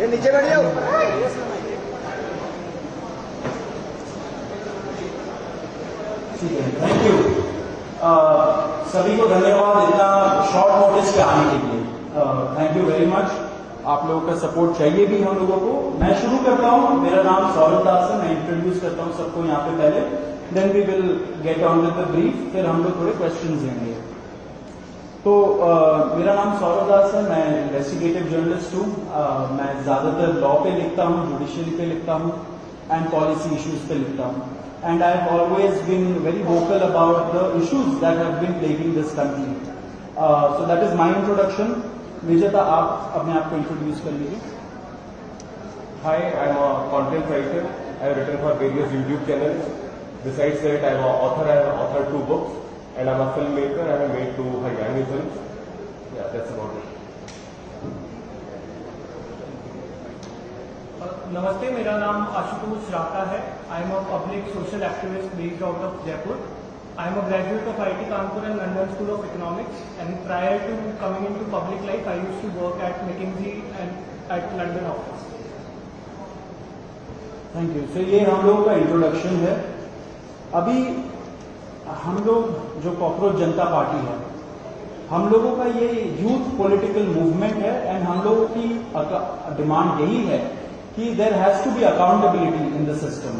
नीचे बैठ जाओ। Thank you. सभी को धन्यवाद इतना शॉर्ट नोटिस पे आने के लिए। Thank you very much. आप लोगों का सपोर्ट चाहिए भी हम लोगों को। मैं शुरू करता हूँ। मेरा नाम सौरभ दास है। मैं इंट्रोड्यूस करता हूँ सबको यहाँ पे पहले, then we will get on with the brief, फिर हम लोग थोड़े क्वेश्चंस लेंगे। तो मेरा नाम सौरभ दास है। मैं इन्वेस्टिगेटिव जर्नलिस्ट हूँ। मैं ज्यादातर लॉ पे लिखता हूँ, जुडिशरी पे लिखता हूँ एंड पॉलिसी इश्यूज पे लिखता हूँ। And I have always been very vocal about the issues that have been plaguing this country. So that is my introduction. Vijeta, आप अपने आप को इंट्रोड्यूस कर लीजिए। Hi, I'm a content writer. I have written for various YouTube channels. Besides that, I'm an author. I have authored 2 books. And I'm a filmmaker. I have made 2 Haryani films. Yeah, that's about it. नमस्ते, मेरा नाम आशुतोष राका है। I am a public social activist based out of Jaipur. I am a graduate of IIT Kanpur and London school of economics, and prior to coming into public life I used to work at McKinsey and at London office. Thank you. So ये हम लोगों का introduction है। अभी हम लोग जो cockroach जनता party है, हम लोगों का ये यूथ पॉलिटिकल मूवमेंट है एंड हम लोगों की डिमांड यही है कि there has to be accountability in the system.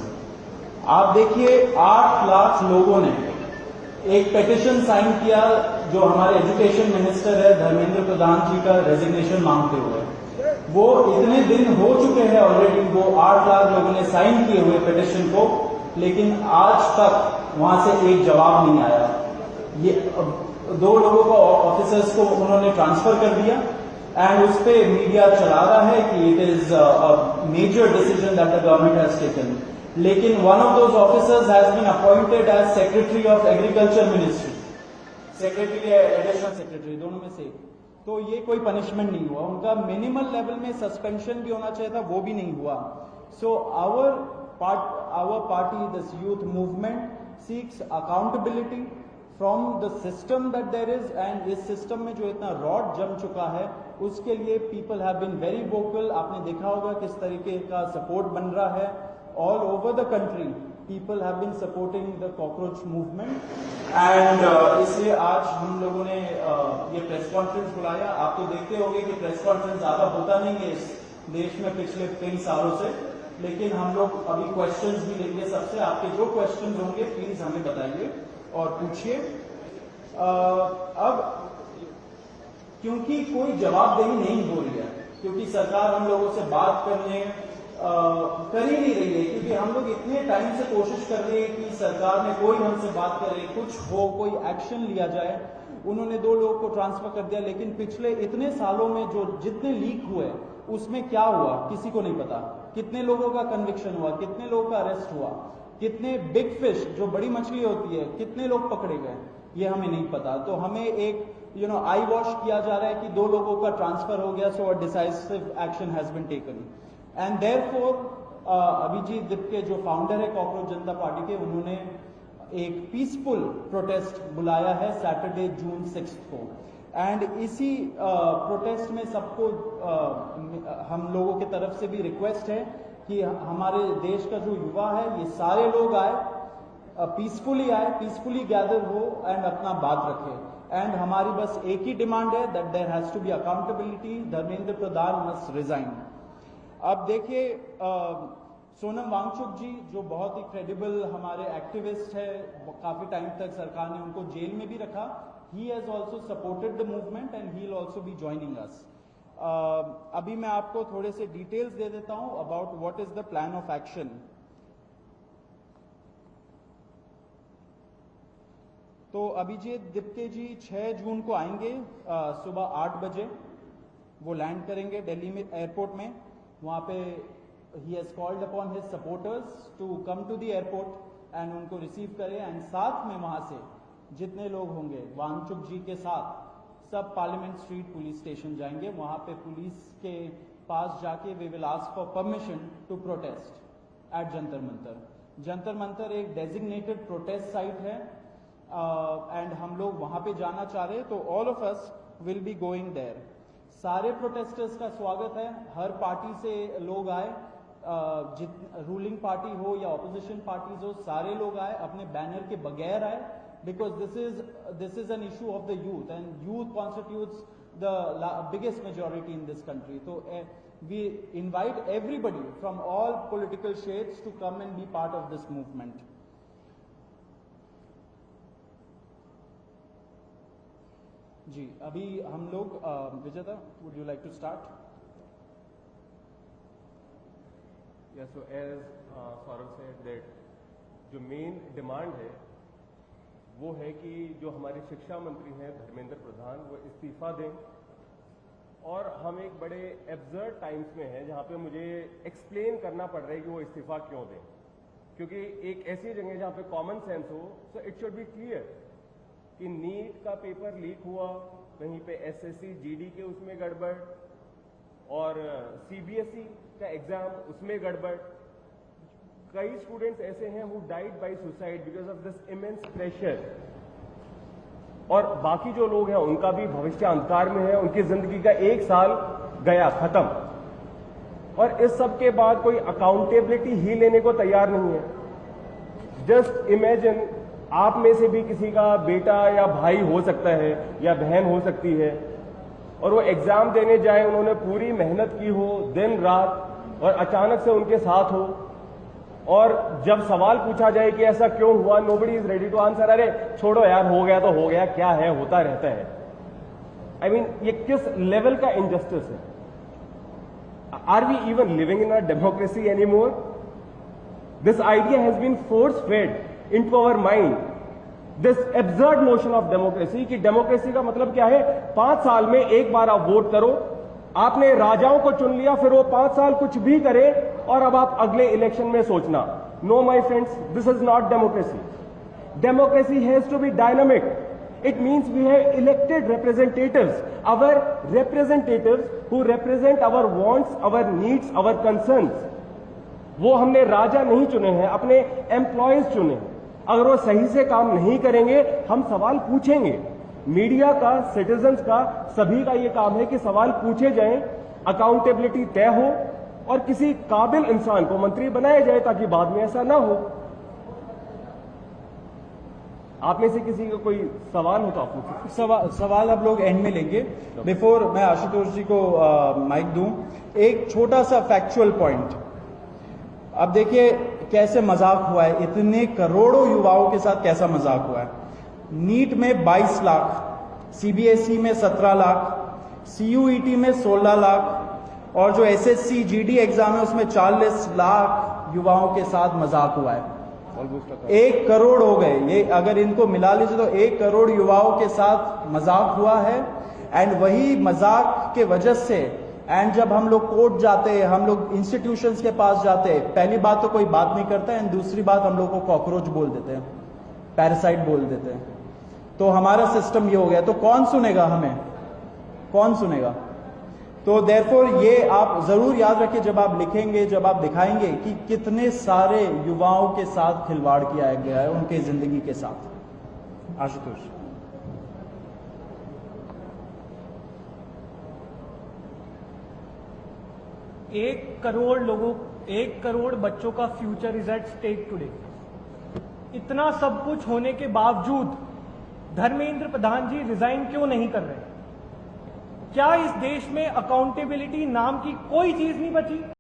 आप देखिए 8 लाख लोगों ने एक पेटिशन साइन किया जो हमारे एजुकेशन मिनिस्टर है धर्मेंद्र प्रधान जी का रेजिग्नेशन मांगते हुए। वो इतने दिन हो चुके हैं ऑलरेडी, वो 8 लाख लोगों ने साइन किए हुए पेटिशन को, लेकिन आज तक वहां से एक जवाब नहीं आया। ये 2 लोगों को ऑफिसर्स को उन्होंने ट्रांसफर कर दिया एंड उस पे मीडिया चला रहा है कि it is a major decision that the government has taken. लेकिन one of those officers has been appointed as secretary of agriculture ministry, secretary या एडिशनल सेक्रेटरी, दोनों में से। तो ये कोई पनिशमेंट नहीं हुआ उनका। मिनिमल लेवल में सस्पेंशन भी होना चाहिए था, वो भी नहीं हुआ। So our party, this youth movement seeks accountability from the system that there is, and इस सिस्टम में जो इतना रॉड जम चुका है उसके लिए people have been very vocal. आपने देखा होगा किस तरीके का सपोर्ट बन रहा है all over the country. People have been supporting the cockroach movement and इसलिए आज हम लोगों ने ये प्रेस कॉन्फ्रेंस बुलाया। आप तो देखते होंगे कि प्रेस कॉन्फ्रेंस ज्यादा होता नहीं है इस देश में पिछले कई सालों से, लेकिन हम लोग अभी क्वेश्चंस भी लेंगे सबसे। आपके जो क्वेश्चंस होंगे प्लीज हमें बताइए और पूछिए। अब क्योंकि कोई जवाबदेही नहीं हो रही है, क्योंकि सरकार हम लोगों से बात करने कर ही नहीं रही है, क्योंकि हम लोग इतने टाइम से कोशिश कर रहे हैं कि सरकार ने कोई हमसे बात करे, कुछ हो, कोई एक्शन लिया जाए। उन्होंने 2 लोगों को ट्रांसफर कर दिया, लेकिन पिछले इतने सालों में जो जितने लीक हुए उसमें क्या हुआ किसी को नहीं पता। कितने लोगों का कन्विक्शन हुआ, कितने लोगों का अरेस्ट हुआ, कितने बिग फिश जो बड़ी मछली होती है कितने लोग पकड़े गए, ये हमें नहीं पता। तो हमें एक आई वॉश किया जा रहा है कि 2 लोगों का ट्रांसफर हो गया, so a decisive action has been taken. And therefore Abhijit Dipke जो फाउंडर है कॉकरोच जनता पार्टी के, उन्होंने एक पीसफुल प्रोटेस्ट बुलाया है सैटरडे जून 6 को। एंड इसी प्रोटेस्ट में सबको हम लोगों की तरफ से भी रिक्वेस्ट है कि हमारे देश का जो युवा है ये सारे लोग आए पीसफुली आए, पीसफुली गैदर हो एंड अपना बात रखे। एंड हमारी बस एक ही डिमांड है that there has to be accountability, Dharmendra Pradhan must resign. अब देखिए सोनम वांगचुक जी जो बहुत ही क्रेडिबल हमारे एक्टिविस्ट है, काफी टाइम तक सरकार ने उनको जेल में भी रखा। He has also supported the movement and he will also be joining us. अभी मैं आपको थोड़े से डिटेल्स दे देता हूं about what is the plan of action. तो अभिजीत दिप्ते जी 6 जून को आएंगे सुबह 8 बजे। वो लैंड करेंगे दिल्ली में एयरपोर्ट में। वहां पे ही has called upon his supporters to come to the airport and उनको रिसीव करें। एंड साथ में वहां से जितने लोग होंगे वांगचुक जी के साथ सब पार्लियामेंट स्ट्रीट पुलिस स्टेशन जाएंगे। वहां पे पुलिस के पास जाके we will ask for permission to protest at Jantar Mantar. Jantar Mantar एक डेजिग्नेटेड प्रोटेस्ट साइट है एंड हम लोग वहां पे जाना चाह रहे हैं, तो all of us will be going there. सारे प्रोटेस्टर्स का स्वागत है, हर पार्टी से लोग आए, रूलिंग पार्टी हो या ऑपोजिशन पार्टीज हो, सारे लोग आए, अपने बैनर के बगैर आए, because this is an issue of the youth and youth constitutes the biggest majority in this country. So we invite everybody from all political shades to come and be part of this movement. जी अभी हम लोग विजेता, would you like to start? Yeah, so as Saurav said that जो main demand है वो है कि जो हमारे शिक्षा मंत्री हैं धर्मेंद्र प्रधान वो इस्तीफा दें। और हम एक बड़े एब्सर्ड टाइम्स में हैं जहां पे मुझे एक्सप्लेन करना पड़ रहा है कि वो इस्तीफा क्यों दें, क्योंकि एक ऐसी जगह जहां पे कॉमन सेंस हो, so it should be clear कि नीट का पेपर लीक हुआ, वहीं पे एसएससी जीडी के उसमें गड़बड़ और सीबीएसई का एग्जाम उसमें गड़बड़। कई स्टूडेंट्स ऐसे हैं who died by suicide because of this immense pressure, और बाकी जो लोग हैं उनका भी भविष्य अंधकार में है, उनकी जिंदगी का 1 साल गया खत्म, और इस सब के बाद कोई अकाउंटेबिलिटी ही लेने को तैयार नहीं है। जस्ट इमेजिन आप में से भी किसी का बेटा या भाई हो सकता है या बहन हो सकती है, और वो एग्जाम देने जाए, उन्होंने पूरी मेहनत की हो दिन रात, और अचानक से उनके साथ हो, और जब सवाल पूछा जाए कि ऐसा क्यों हुआ, nobody is ready to answer. अरे छोड़ो यार, हो गया तो हो गया, क्या है, होता रहता है। आई मीन ये किस लेवल का इनजस्टिस है? Are we even living in a democracy anymore? This idea has been force fed into our mind, this absurd notion of democracy कि डेमोक्रेसी का मतलब क्या है? 5 साल में एक बार आप वोट करो, आपने राजाओं को चुन लिया, फिर वो 5 साल कुछ भी करे और अब आप अगले इलेक्शन में सोचना। No my friends, this is not democracy. Democracy has to be dynamic. It means we have elected representatives, our representatives who represent our wants, our needs, our concerns. वो हमने राजा नहीं चुने हैं, अपने एम्प्लॉयज चुने हैं। अगर वो सही से काम नहीं करेंगे, हम सवाल पूछेंगे। मीडिया का, सिटीजन्स का, सभी का ये काम है कि सवाल पूछे जाएं, अकाउंटेबिलिटी तय हो और किसी काबिल इंसान को मंत्री बनाया जाए ताकि बाद में ऐसा ना हो। आप में से किसी का कोई सवाल हो तो आप पूछिए। सवाल आप लोग एंड में लेंगे। बिफोर मैं आशुतोष जी को माइक दूं, एक छोटा सा फैक्चुअल पॉइंट। अब देखिए कैसे मजाक हुआ है, इतने करोड़ों युवाओं के साथ कैसा मजाक हुआ है। नीट में 22 लाख, सीबीएसई में 17 लाख, सीयूईटी में 16 लाख, और जो एसएससी जीडी एग्जाम है उसमें 40 लाख युवाओं के साथ मजाक हुआ है। 1 करोड़ हो गए, ये अगर इनको मिला लीजिए तो 1 करोड़ युवाओं के साथ मजाक हुआ है। एंड वही मजाक के वजह से, एंड जब हम लोग कोर्ट जाते हैं, हम लोग इंस्टीट्यूशंस के पास जाते हैं, पहली बात तो कोई बात नहीं करता है, एंड दूसरी बात हम लोग को कॉकरोच बोल देते हैं, पैरासाइट बोल देते हैं। तो हमारा सिस्टम ये हो गया, तो कौन सुनेगा हमें, कौन सुनेगा? तो देयरफॉर ये आप जरूर याद रखिए जब आप लिखेंगे, जब आप दिखाएंगे कि कितने सारे युवाओं के साथ खिलवाड़ किया गया है, उनके जिंदगी के साथ। आशुतोष। 1 करोड़ बच्चों का future is at stake today. इतना सब कुछ होने के बावजूद धर्मेंद्र प्रधान जी रिजाइन क्यों नहीं कर रहे? क्या इस देश में अकाउंटेबिलिटी नाम की कोई चीज नहीं बची?